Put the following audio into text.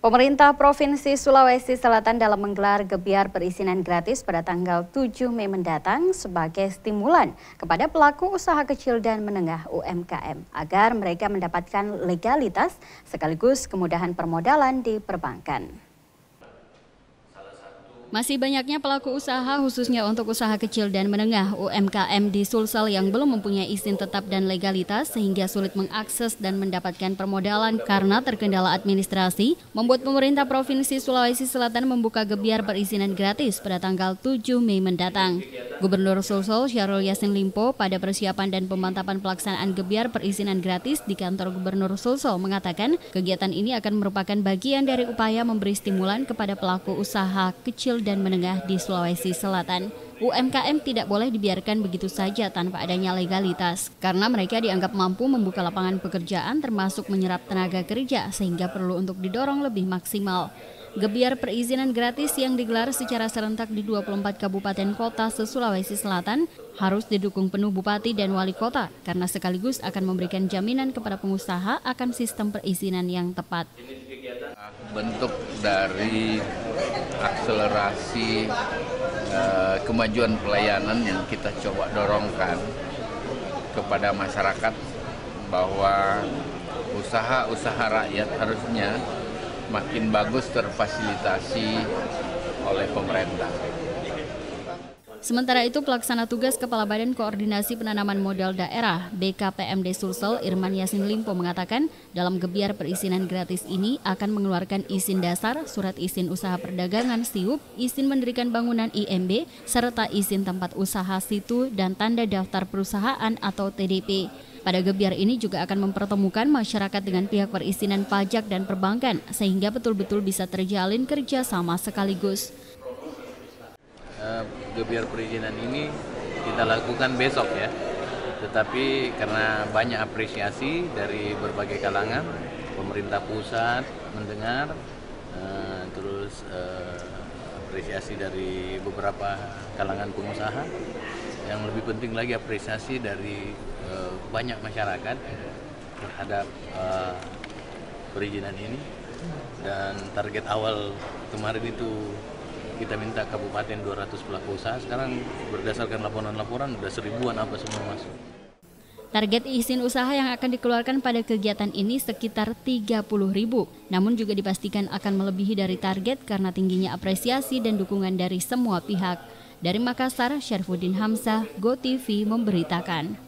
Pemerintah Provinsi Sulawesi Selatan dalam menggelar gebiar perizinan gratis pada tanggal 7 Mei mendatang sebagai stimulan kepada pelaku usaha kecil dan menengah UMKM agar mereka mendapatkan legalitas sekaligus kemudahan permodalan di perbankan. Masih banyaknya pelaku usaha khususnya untuk usaha kecil dan menengah UMKM di Sulsel yang belum mempunyai izin tetap dan legalitas sehingga sulit mengakses dan mendapatkan permodalan karena terkendala administrasi, membuat pemerintah Provinsi Sulawesi Selatan membuka gebiar perizinan gratis pada tanggal 7 Mei mendatang. Gubernur Sulsel Syahrul Yassin Limpo pada persiapan dan pemantapan pelaksanaan gebiar perizinan gratis di kantor Gubernur Sulsel mengatakan kegiatan ini akan merupakan bagian dari upaya memberi stimulan kepada pelaku usaha kecil dan menengah di Sulawesi Selatan. UMKM tidak boleh dibiarkan begitu saja tanpa adanya legalitas, karena mereka dianggap mampu membuka lapangan pekerjaan termasuk menyerap tenaga kerja sehingga perlu untuk didorong lebih maksimal. Gebiar perizinan gratis yang digelar secara serentak di 24 kabupaten kota se-Sulawesi Selatan harus didukung penuh Bupati dan Wali Kota karena sekaligus akan memberikan jaminan kepada pengusaha akan sistem perizinan yang tepat. Bentuk dari akselerasi kemajuan pelayanan yang kita coba dorongkan kepada masyarakat bahwa usaha-usaha rakyat harusnya makin bagus terfasilitasi oleh pemerintah. Sementara itu, pelaksana tugas Kepala Badan Koordinasi Penanaman Modal Daerah BKPMD Sulsel Irman Yassin Limpo mengatakan dalam gebiar perizinan gratis ini akan mengeluarkan izin dasar, surat izin usaha perdagangan SIUP, izin mendirikan bangunan IMB, serta izin tempat usaha situ dan tanda daftar perusahaan atau TDP. Pada gebiar ini juga akan mempertemukan masyarakat dengan pihak perizinan pajak dan perbankan sehingga betul-betul bisa terjalin kerjasama sekaligus. Gebiar perizinan ini kita lakukan besok ya, tetapi karena banyak apresiasi dari berbagai kalangan, pemerintah pusat mendengar, terus apresiasi dari beberapa kalangan pengusaha, yang lebih penting lagi apresiasi dari banyak masyarakat terhadap perizinan ini. Dan target awal kemarin itu kita minta kabupaten 200 pelaku usaha, sekarang berdasarkan laporan-laporan udah 1000-an apa semua masuk. Target izin usaha yang akan dikeluarkan pada kegiatan ini sekitar 30.000, namun juga dipastikan akan melebihi dari target karena tingginya apresiasi dan dukungan dari semua pihak. Dari Makassar, Syarfuddin Hamzah, GoTV memberitakan.